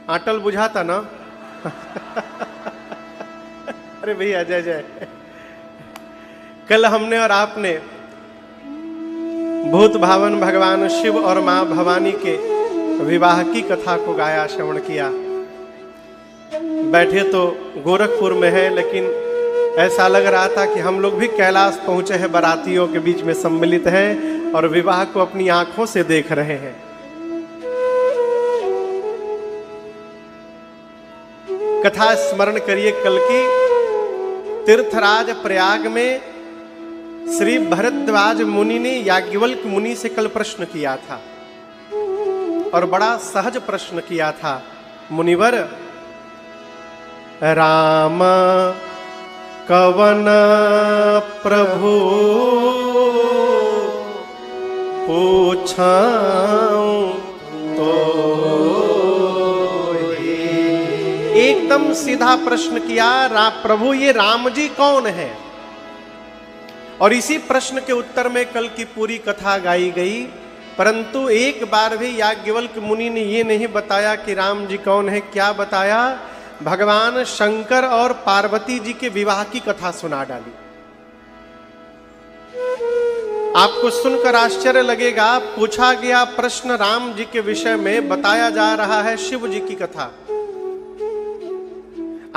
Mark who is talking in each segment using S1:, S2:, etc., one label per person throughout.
S1: आटल बुझाता ना। अरे भैया जय जय। कल हमने और आपने भूत भावन भगवान शिव और मां भवानी के विवाह की कथा को गाया, श्रवण किया। बैठे तो गोरखपुर में है, लेकिन ऐसा लग रहा था कि हम लोग भी कैलाश पहुंचे हैं, बारातियों के बीच में सम्मिलित हैं और विवाह को अपनी आंखों से देख रहे हैं। कथा स्मरण करिए कल की। तीर्थराज प्रयाग में श्री भरद्वाज मुनि ने याज्ञवल्क्य मुनि से कल प्रश्न किया था और बड़ा सहज प्रश्न किया था। मुनिवर, राम कवन प्रभु पूछाऊं तो एकदम सीधा प्रश्न किया, प्रभु ये राम जी कौन है? और इसी प्रश्न के उत्तर में कल की पूरी कथा गाई गई। परंतु एक बार भी याज्ञवल्क्य मुनि ने ये नहीं बताया कि राम जी कौन है। क्या बताया? भगवान शंकर और पार्वती जी के विवाह की कथा सुना डाली। आपको सुनकर आश्चर्य लगेगा, पूछा गया प्रश्न राम जी के विषय में, बताया जा रहा है शिव जी की कथा।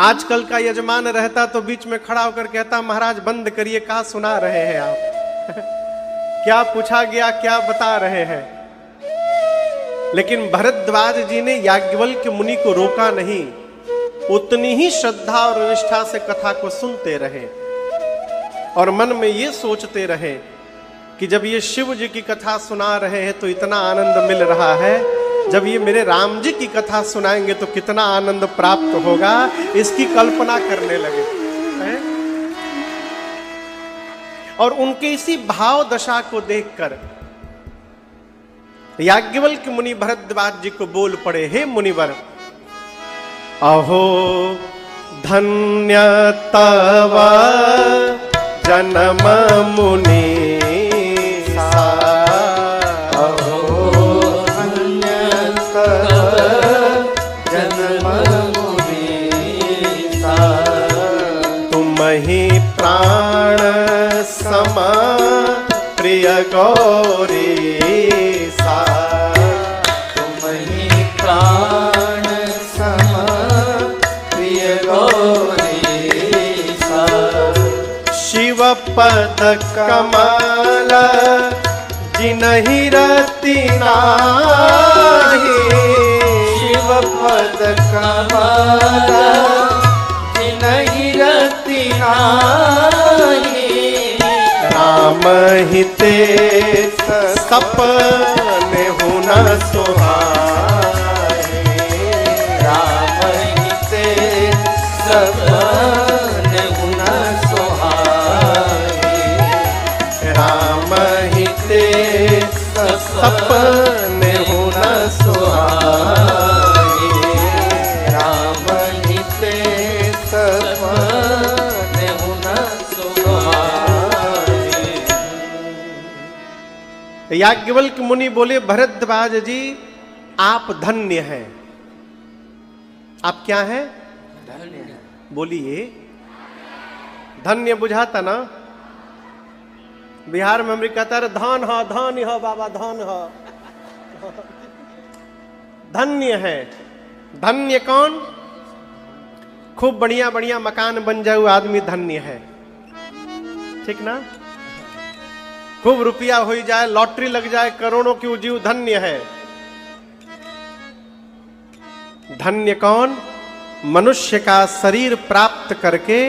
S1: आजकल का यजमान रहता तो बीच में खड़ा होकर कहता, महाराज बंद करिए, कहां सुना रहे हैं आप? क्या पूछा गया, क्या बता रहे हैं? लेकिन भरद्वाज जी ने याज्ञवल्क्य मुनि को रोका नहीं, उतनी ही श्रद्धा और निष्ठा से कथा को सुनते रहे और मन में ये सोचते रहे कि जब ये शिव जी की कथा सुना रहे हैं तो इतना आनंद मिल रहा है, जब ये मेरे राम जी की कथा सुनाएंगे तो कितना आनंद प्राप्त होगा, इसकी कल्पना करने लगे हैं? और उनके इसी भाव दशा को देखकर याज्ञवल्क्य मुनि भरद्वाज जी को बोल पड़े, हे मुनिवर, अहो धन्य तव जन्म मुनि, प्राण सम प्रिय गौरी सा,
S2: तुम ही प्राण सम प्रिय गौरी सा।
S1: शिव पद कमल जिनहि रति नाही,
S2: शिव पद कमल जिनहि रति नाही।
S1: राम ही ते सपने हुना सुहाए,
S2: राम ही ते सपने हुना सुहाए।
S1: राम ही ते सपने हुना सुहाए,
S2: राम ही ते सपने हुना सुहाए।
S1: याज्ञवल्क्य मुनि बोले, भरद्वाज जी आप धन्य हैं। आप क्या हैं?
S2: धन्य।
S1: बोलिए, धन्य बुझाता ना? बिहार में अमेरिका कहता है धन हो, धन हो बाबा, धन हो। धन्य है। धन्य कौन? खूब बढ़िया बढ़िया मकान बन जाए वो आदमी धन्य है, ठीक ना? खूब रुपया हो जाए, लॉटरी लग जाए करोड़ों की, जीव धन्य है। धन्य कौन? मनुष्य का शरीर प्राप्त करके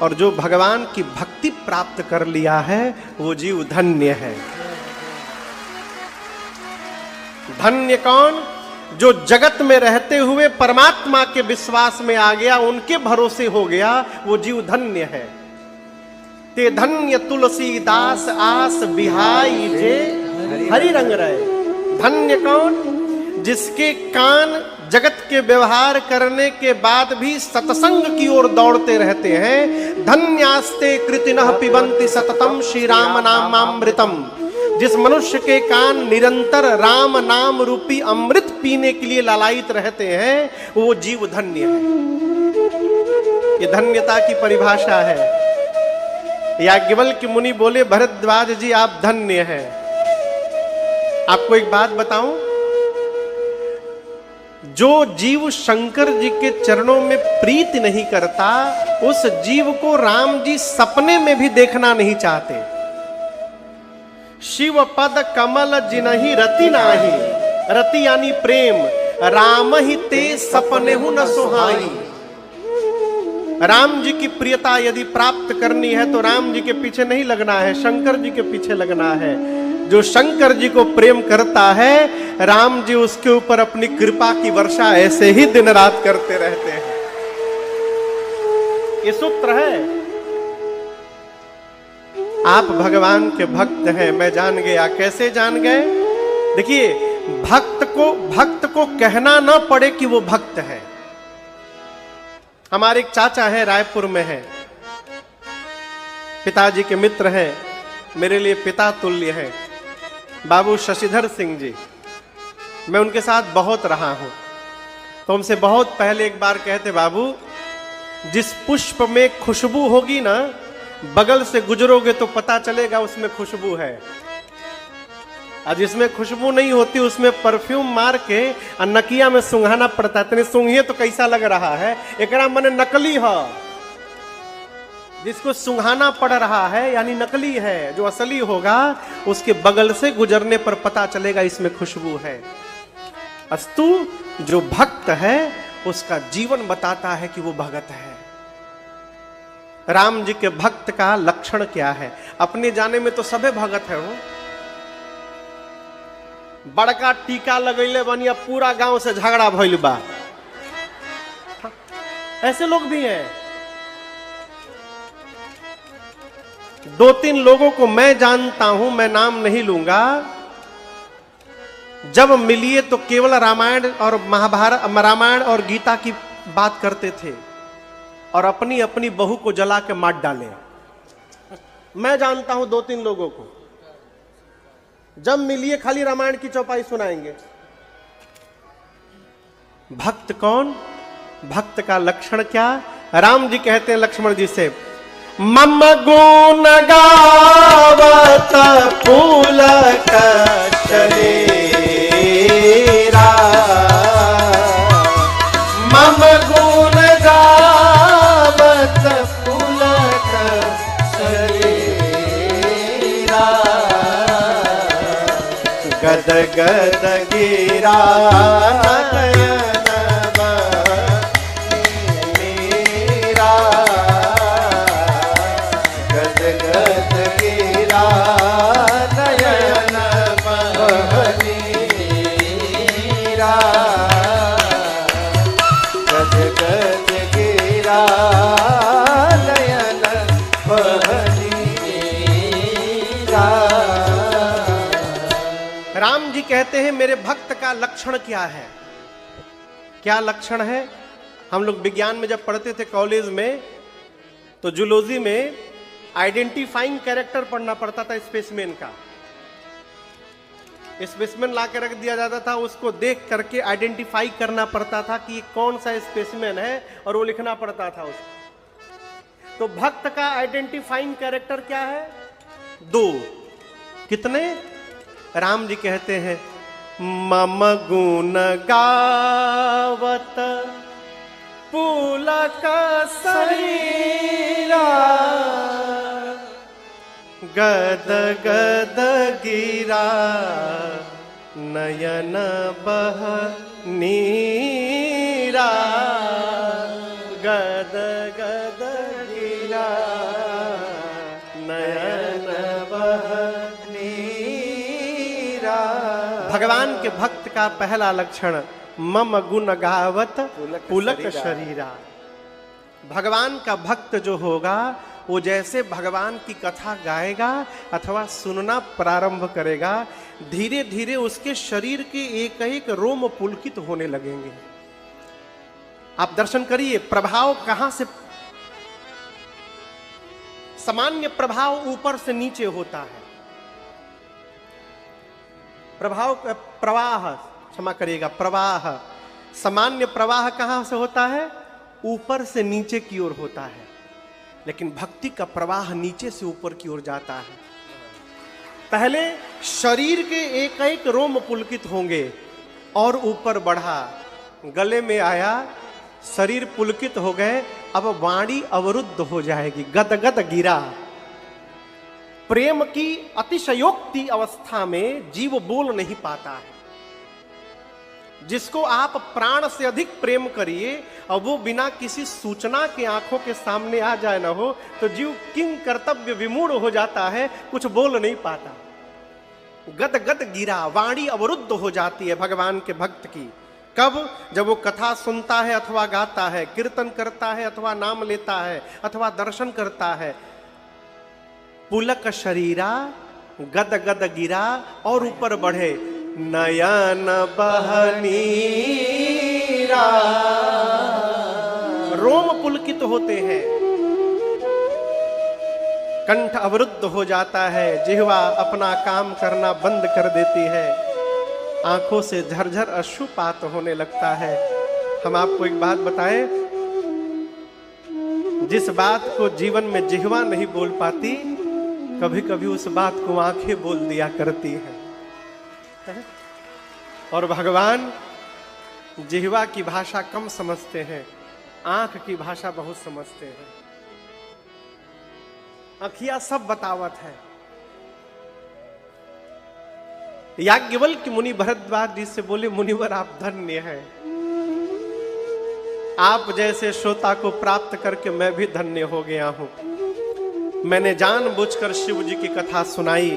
S1: और जो भगवान की भक्ति प्राप्त कर लिया है वो जीव धन्य है। धन्य कौन? जो जगत में रहते हुए परमात्मा के विश्वास में आ गया, उनके भरोसे हो गया, वो जीव धन्य है। ते धन्य तुलसीदास आस बिहाई जे हरि रंग रहे। धन्य कौन? जिसके कान जगत के व्यवहार करने के बाद भी सत्संग की ओर दौड़ते रहते हैं। धन्यास्ते कृतिनः पिबन्ति सततम श्री राम नामामृतम। जिस मनुष्य के कान निरंतर राम नाम रूपी अमृत पीने के लिए लालायित रहते हैं, वो जीव धन्य है। ये धन्यता की परिभाषा है। याज्ञवल्क्य मुनि बोले, भरद्वाज जी आप धन्य हैं। आपको एक बात बताऊं, जो जीव शंकर जी के चरणों में प्रीति नहीं करता, उस जीव को राम जी सपने में भी देखना नहीं चाहते। शिव पद कमल जिनहि रति नाही, रति यानी प्रेम, राम ही ते सपने हूं न सुहाई। राम जी की प्रियता यदि प्राप्त करनी है तो राम जी के पीछे नहीं लगना है, शंकर जी के पीछे लगना है। जो शंकर जी को प्रेम करता है, राम जी उसके ऊपर अपनी कृपा की वर्षा ऐसे ही दिन रात करते रहते हैं। ये सूत्र है। आप भगवान के भक्त हैं, मैं जान गया। कैसे जान गए? देखिए, भक्त को कहना ना पड़े कि वो भक्त है। हमारे एक चाचा है, रायपुर में है, पिताजी के मित्र हैं, मेरे लिए पिता तुल्य है, बाबू शशिधर सिंह जी। मैं उनके साथ बहुत रहा हूं, तो उनसे बहुत पहले एक बार कहते, बाबू जिस पुष्प में खुशबू होगी ना, बगल से गुजरोगे तो पता चलेगा उसमें खुशबू है, और जिसमें खुशबू नहीं होती उसमें परफ्यूम मार के नकिया में सुंघाना पड़ता है। सुंघिए तो कैसा लग रहा है, एकरा मने नकली है। जिसको सुंघाना पड़ रहा है यानी नकली है, जो असली होगा उसके बगल से गुजरने पर पता चलेगा इसमें खुशबू है। अस्तु जो भक्त है उसका जीवन बताता है कि वो भगत है। राम जी के भक्त का लक्षण क्या है? अपने जाने में तो सभी भगत है। वो बड़का टीका लगैले बनिया, पूरा गांव से झगड़ा भइल बा, ऐसे लोग भी हैं। 2-3 लोगों को मैं जानता हूं, मैं नाम नहीं लूंगा, जब मिलिए तो केवल रामायण और महाभारत, रामायण और गीता की बात करते थे और अपनी अपनी बहू को जला के मार डाले। मैं जानता हूं 2-3 लोगों को, जब मिलिए खाली रामायण की चौपाई सुनाएंगे। भक्त कौन? भक्त का लक्षण क्या? राम जी कहते हैं लक्ष्मण जी से, मम गुण गावत पुलक शरीरा, मम गुण गावत पुलक शरीरा, गद गद गिरा कहते हैं मेरे भक्त का लक्षण क्या है? क्या लक्षण है? हम लोग विज्ञान में जब पढ़ते थे कॉलेज में, तो जूलॉजी में आइडेंटिफाइंग कैरेक्टर पढ़ना पड़ता था स्पेसिमेन का। स्पेसिमेन ला के रख दिया जाता था, उसको देख करके आइडेंटिफाई करना पड़ता था कि ये कौन सा स्पेसिमेन है, और वो लिखना पड़ता था उसको। तो भक्त का आइडेंटिफाइंग कैरेक्टर क्या है? 2। कितने? राम जी कहते हैं, मम गुण गावत पुलक शरीरा, गद गद गिरा नयन बह नीरा, गद गद गिरा नयन बह नीरा। भगवान के भक्त का पहला लक्षण, मम गुण गावत पुलक शरीरा। भगवान का भक्त जो होगा वो जैसे भगवान की कथा गाएगा अथवा सुनना प्रारंभ करेगा, धीरे धीरे उसके शरीर के एक एक रोम पुलकित होने लगेंगे। आप दर्शन करिए, प्रभाव कहां से, सामान्य प्रभाव ऊपर से नीचे होता है। प्रवाह, क्षमा करिएगा, प्रवाह, सामान्य प्रवाह कहां से होता है? ऊपर से नीचे की ओर होता है, लेकिन भक्ति का प्रवाह नीचे से ऊपर की ओर जाता है। पहले शरीर के एक एक रोम पुलकित होंगे और ऊपर बढ़ा, गले में आया, शरीर पुलकित हो गए, अब वाणी अवरुद्ध हो जाएगी, गदगद गिरा। प्रेम की अतिशयोक्ति अवस्था में जीव बोल नहीं पाता है। जिसको आप प्राण से अधिक प्रेम करिए और वो बिना किसी सूचना के आंखों के सामने आ जाए ना हो, तो जीव किंग कर्तव्य विमूढ़ हो जाता है, कुछ बोल नहीं पाता, गद गद गिरा, वाणी अवरुद्ध हो जाती है भगवान के भक्त की। कब? जब वो कथा सुनता है अथवा गाता है, कीर्तन करता है अथवा नाम लेता है अथवा दर्शन करता है। पुलक शरीरा गद गद गिरा और ऊपर बढ़े, नयन बहनीरा, रोम पुलकित होते हैं, कंठ अवरुद्ध हो जाता है, जिह्वा अपना काम करना बंद कर देती है, आंखों से झरझर अश्रुपात होने लगता है। हम आपको एक बात बताएं, जिस बात को जीवन में जिह्वा नहीं बोल पाती, कभी कभी उस बात को आंखें बोल दिया करती हैं। और भगवान जिह्वा की भाषा कम समझते हैं, आंख की भाषा बहुत समझते हैं। अखियां सब बतावत है। याज्ञवल्क्य मुनि भरद्वाज जी से बोले, मुनिवर आप धन्य हैं, आप जैसे श्रोता को प्राप्त करके मैं भी धन्य हो गया हूं। मैंने जानबूझकर शिव जी की कथा सुनाई।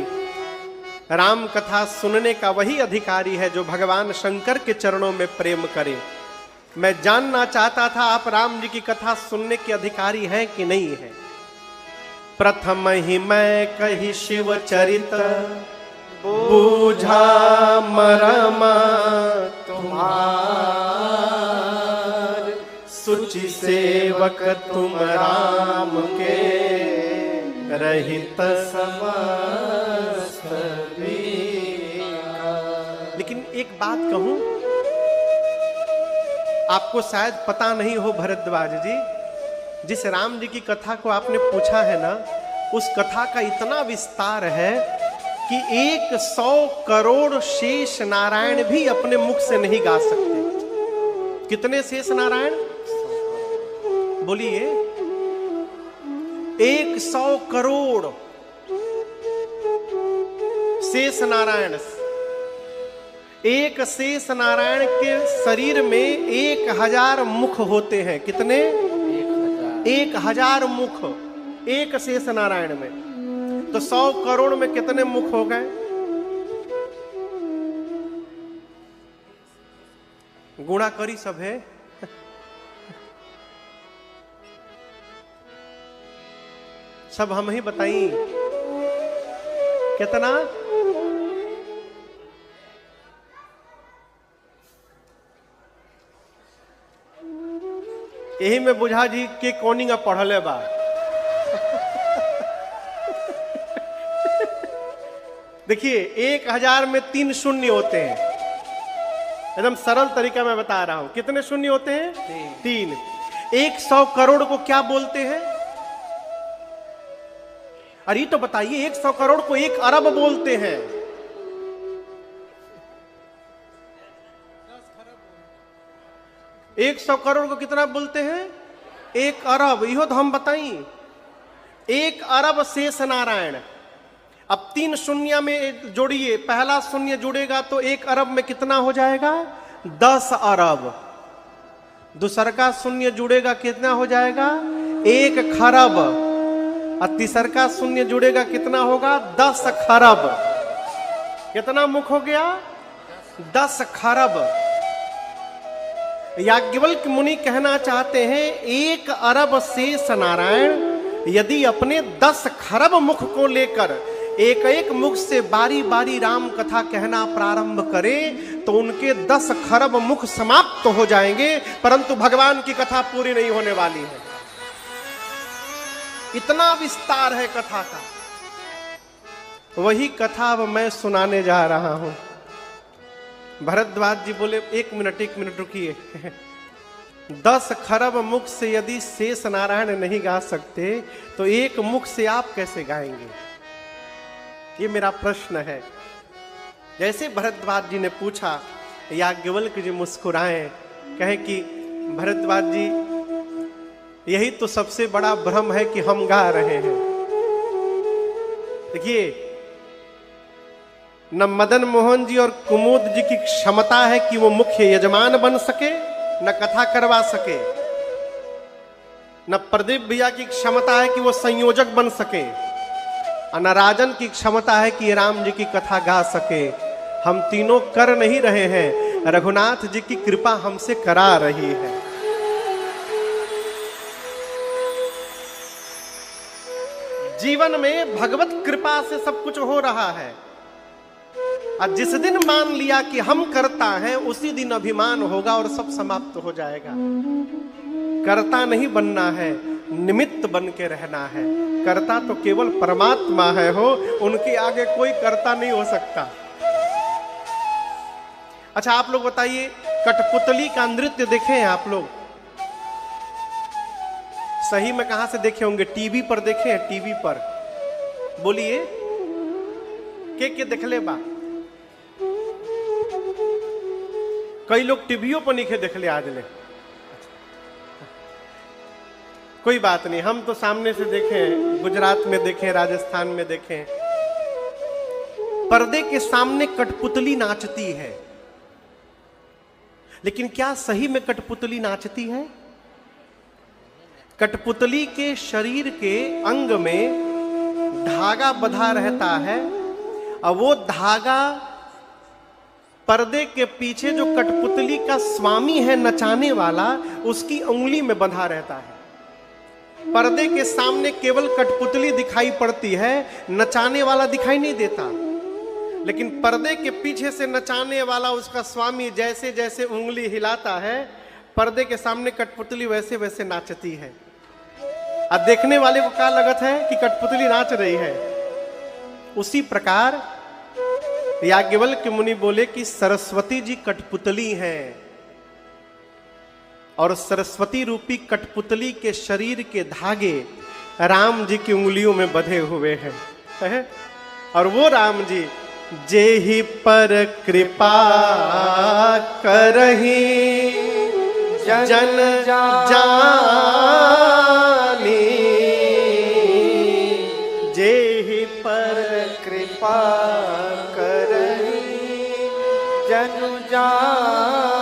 S1: राम कथा सुनने का वही अधिकारी है जो भगवान शंकर के चरणों में प्रेम करे। मैं जानना चाहता था आप राम जी की कथा सुनने के अधिकारी हैं कि नहीं है। प्रथम ही मैं कही शिव चरित, बूझा मरम तुम्हार, सुचि सेवक तुम राम के, रहित समस्त विकार। लेकिन एक बात कहूं, आपको शायद पता नहीं हो भरद्वाज जी, जिस राम जी की कथा को आपने पूछा है ना, उस कथा का इतना विस्तार है कि 100 करोड़ शेष नारायण भी अपने मुख से नहीं गा सकते। कितने शेष नारायण बोलिए? 100 करोड़ शेष नारायण। एक शेष नारायण के शरीर में 1000 मुख होते हैं। कितने? 1000 मुख एक शेष नारायण में। तो 100 करोड़ में कितने मुख हो गए? गुणा करी सब है। सब हम ही बताइए कितना? यही में बुझा जी के कोनिंग पढ़ले बा। देखिए 1000 में 3 शून्य होते हैं। एकदम सरल तरीका मैं बता रहा हूं। कितने शून्य होते हैं? 3। 100 करोड़ को क्या बोलते हैं? अरे तो बताइए, 100 करोड़ को 1 अरब बोलते हैं। 100 करोड़ को कितना बोलते हैं? 1 अरब। इहो तो हम बताइए। 1 अरब शेष नारायण। अब 3 शून्य में जोड़िए, पहला शून्य जुड़ेगा तो 1 अरब में कितना हो जाएगा? 10 अरब। दूसरा का शून्य जुड़ेगा कितना हो जाएगा? 1 खरब। और तीसरा का शून्य जुड़ेगा कितना होगा? 10 खरब। कितना मुख हो गया? 10 खरब। याज्ञवल्क्य मुनि कहना चाहते हैं 1 अरब शेष नारायण यदि अपने 10 खरब मुख को लेकर एक एक मुख से बारी बारी राम कथा कहना प्रारंभ करे तो उनके 10 खरब मुख समाप्त हो जाएंगे, परंतु भगवान की कथा पूरी नहीं होने वाली है। इतना विस्तार है कथा का। वही कथा अब मैं सुनाने जा रहा हूं। भरद्वाज जी बोले, एक मिनट रुकिए। 10 खरब मुख से यदि शेष नारायण नहीं गा सकते तो एक मुख से आप कैसे गाएंगे? ये मेरा प्रश्न है। जैसे भरद्वाज जी ने पूछा, याज्ञवल्क्य जी मुस्कुराए, कहे कि भरद्वाज जी यही तो सबसे बड़ा भ्रम है कि हम गा रहे हैं। देखिए, न मदन मोहन जी और कुमुद जी की क्षमता है कि वो मुख्य यजमान बन सके, न कथा करवा सके। न प्रदीप भैया की क्षमता है कि वो संयोजक बन सके, और न राजन की क्षमता है कि राम जी की कथा गा सके। हम तीनों कर नहीं रहे हैं, रघुनाथ जी की कृपा हमसे करा रही है। जीवन में भगवत कृपा से सब कुछ हो रहा है। और जिस दिन मान लिया कि हम करता हैं, उसी दिन अभिमान होगा और सब समाप्त हो जाएगा। करता नहीं बनना है, निमित्त बन के रहना है। करता तो केवल परमात्मा है, हो उनके आगे कोई करता नहीं हो सकता। अच्छा, आप लोग बताइए, कठपुतली का नृत्य देखे हैं आप लोग? सही में कहां से देखे होंगे? टीवी पर देखे हैं? टीवी पर बोलिए, के देखले बा? कई लोग टीवियों पर नहीं देखले आज ले। कोई बात नहीं, हम तो सामने से देखे, गुजरात में देखे, राजस्थान में देखे। पर्दे के सामने कठपुतली नाचती है, लेकिन क्या सही में कठपुतली नाचती है? कठपुतली के शरीर के अंग में धागा बंधा रहता है, और वो धागा पर्दे के पीछे जो कठपुतली का स्वामी है नचाने वाला, उसकी उंगली में बंधा रहता है। पर्दे के सामने केवल कठपुतली दिखाई पड़ती है, नचाने वाला दिखाई नहीं देता। लेकिन पर्दे के पीछे से नचाने वाला, उसका स्वामी जैसे जैसे उंगली हिलाता है, पर्दे के सामने कठपुतली वैसे वैसे नाचती है। अब देखने वाले को क्या लगत है कि कठपुतली नाच रही है। उसी प्रकार याज्ञवल्क्य मुनि बोले कि सरस्वती जी कठपुतली हैं, और सरस्वती रूपी कठपुतली के शरीर के धागे राम जी की उंगलियों में बंधे हुए हैं। और वो राम जी जेहि पर कृपा करहि जन जानी, जेहि पर कृपा करहि जन जानी,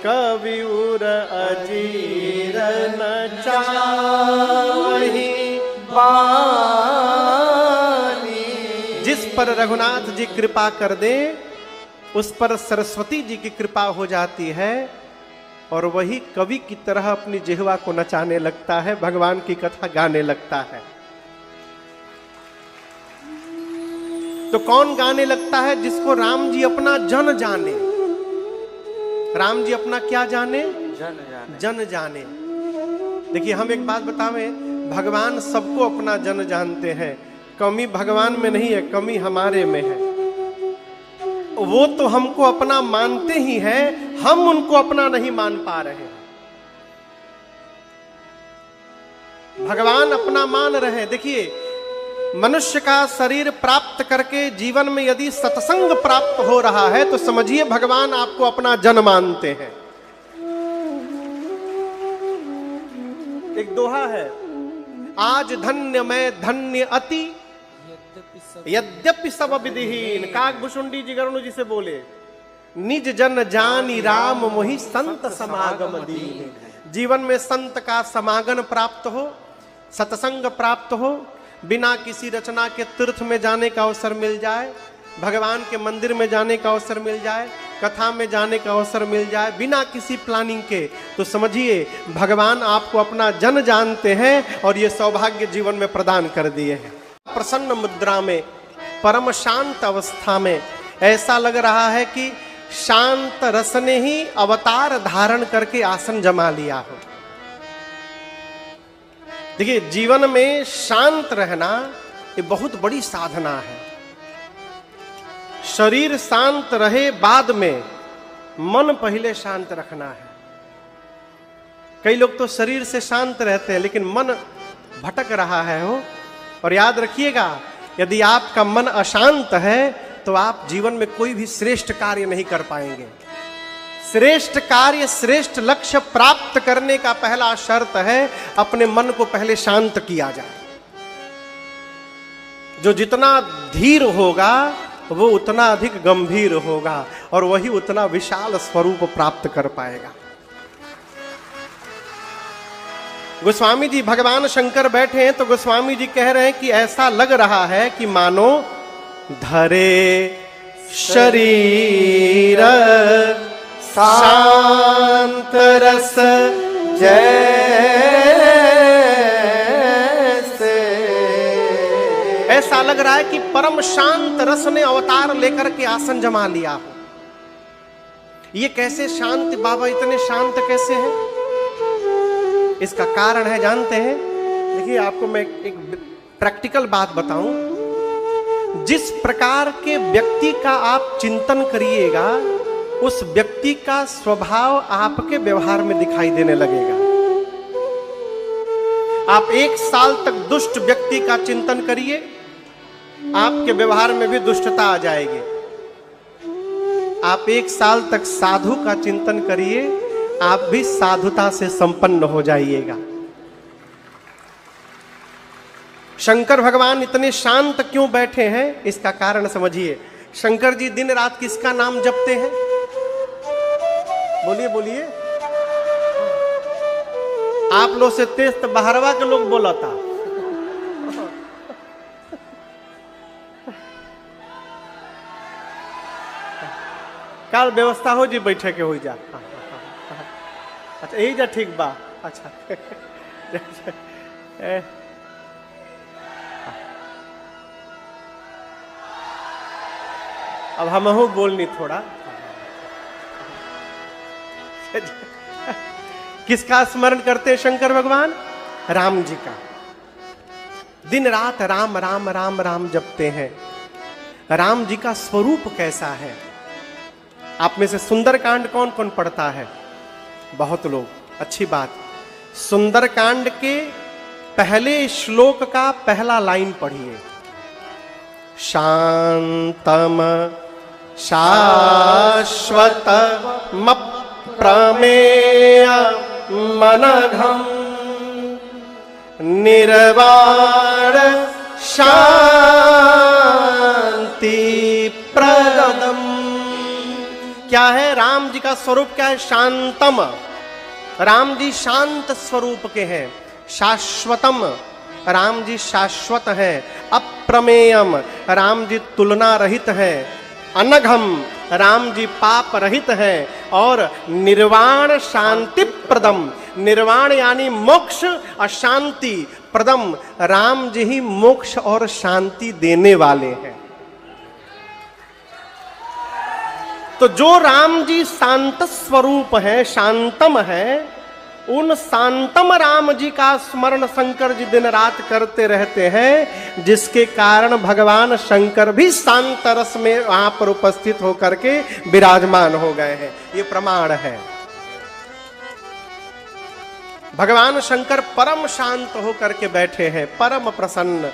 S1: कवि उर अजीर न चाहि बानी। जिस पर रघुनाथ जी कृपा कर दे, उस पर सरस्वती जी की कृपा हो जाती है, और वही कवि की तरह अपनी जिह्वा को नचाने लगता है, भगवान की कथा गाने लगता है। तो कौन गाने लगता है? जिसको राम जी अपना जन जाने। राम जी अपना क्या जाने? जन जाने। देखिए, हम एक बात बतावें, भगवान सबको अपना जन जानते हैं। कमी भगवान में नहीं है, कमी हमारे में है। वो तो हमको अपना मानते ही हैं, हम उनको अपना नहीं मान पा रहे हैं। भगवान अपना मान रहे हैं। देखिए, मनुष्य का शरीर प्राप्त करके जीवन में यदि सत्संग प्राप्त हो रहा है, तो समझिए भगवान आपको अपना जन मानते हैं। एक दोहा है, आज धन्य मैं धन्य अति यद्यपि सब विधिहीन। काकभुषुंडी जी गरुण जी से बोले, निज जन जानी राम मोहि संत समागम दीन। जीवन में संत का समागम प्राप्त हो, सत्संग प्राप्त हो, बिना किसी रचना के तीर्थ में जाने का अवसर मिल जाए, भगवान के मंदिर में जाने का अवसर मिल जाए, कथा में जाने का अवसर मिल जाए, बिना किसी प्लानिंग के, तो समझिए भगवान आपको अपना जन जानते हैं, और ये सौभाग्य जीवन में प्रदान कर दिए हैं। प्रसन्न मुद्रा में, परम शांत अवस्था में ऐसा लग रहा है कि शांत रस ने ही अवतार धारण करके आसन जमा लिया हो। देखिए, जीवन में शांत रहना ये बहुत बड़ी साधना है। शरीर शांत रहे बाद में, मन पहले शांत रखना है। कई लोग तो शरीर से शांत रहते हैं लेकिन मन भटक रहा है हो। और याद रखिएगा, यदि आपका मन अशांत है तो आप जीवन में कोई भी श्रेष्ठ कार्य नहीं कर पाएंगे। श्रेष्ठ कार्य, श्रेष्ठ लक्ष्य प्राप्त करने का पहला शर्त है अपने मन को पहले शांत किया जाए। जो जितना धीर होगा वो उतना अधिक गंभीर होगा और वही उतना विशाल स्वरूप प्राप्त कर पाएगा। गोस्वामी जी, भगवान शंकर बैठे हैं तो गोस्वामी जी कह रहे हैं कि ऐसा लग रहा है कि मानो धरे शरीर शांत रस जैसे। ऐसा लग रहा है कि परम शांत रस ने अवतार लेकर के आसन जमा लिया हो। ये कैसे शांत बाबा, इतने शांत कैसे हैं? इसका कारण है, जानते हैं? देखिए, आपको मैं एक प्रैक्टिकल बात बताऊं। जिस प्रकार के व्यक्ति का आप चिंतन करिएगा उस व्यक्ति का स्वभाव आपके व्यवहार में दिखाई देने लगेगा। आप 1 साल तक दुष्ट व्यक्ति का चिंतन करिए, आपके व्यवहार में भी दुष्टता आ जाएगी। आप 1 साल तक साधु का चिंतन करिए, आप भी साधुता से संपन्न हो जाइएगा। शंकर भगवान इतने शांत क्यों बैठे हैं, इसका कारण समझिए। शंकर जी दिन रात किसका नाम जपते हैं? बोलिए बोलिए। आप लोग से तेज तो बाहरवा के लोग बोला था। काल व्यवस्था हो जी, बैठे के हो जा। अच्छा, यही जा, ठीक बा। अच्छा अब हम बोलनी थोड़ा। किसका स्मरण करते हैं शंकर भगवान? राम जी का। दिन रात राम राम राम राम जपते हैं। राम जी का स्वरूप कैसा है? आप में से सुंदरकांड कौन कौन पढ़ता है? बहुत लोग। अच्छी बात। सुंदरकांड के पहले श्लोक का पहला लाइन पढ़िए। शांतम शाश्वतम प्रमेय मनघम निर्वाण शांति प्रदम। क्या है राम जी का स्वरूप? क्या है? शांतम। राम जी शांत स्वरूप के हैं। शाश्वतम, राम जी शाश्वत हैं। अप्रमेयम, राम जी तुलना रहित हैं। अनघम, राम जी पाप रहित हैं। और निर्वाण शांति प्रदम, निर्वाण यानी मोक्ष, अशांति प्रदम, राम जी ही मोक्ष और शांति देने वाले हैं। तो जो राम जी शांत स्वरूप है, शांतम है, उन शांतम राम जी का स्मरण शंकर जी दिन रात करते रहते हैं, जिसके कारण भगवान शंकर भी शांत रस में वहां पर उपस्थित होकर के विराजमान हो गए हैं। ये प्रमाण है। भगवान शंकर परम शांत होकर के बैठे हैं, परम प्रसन्न।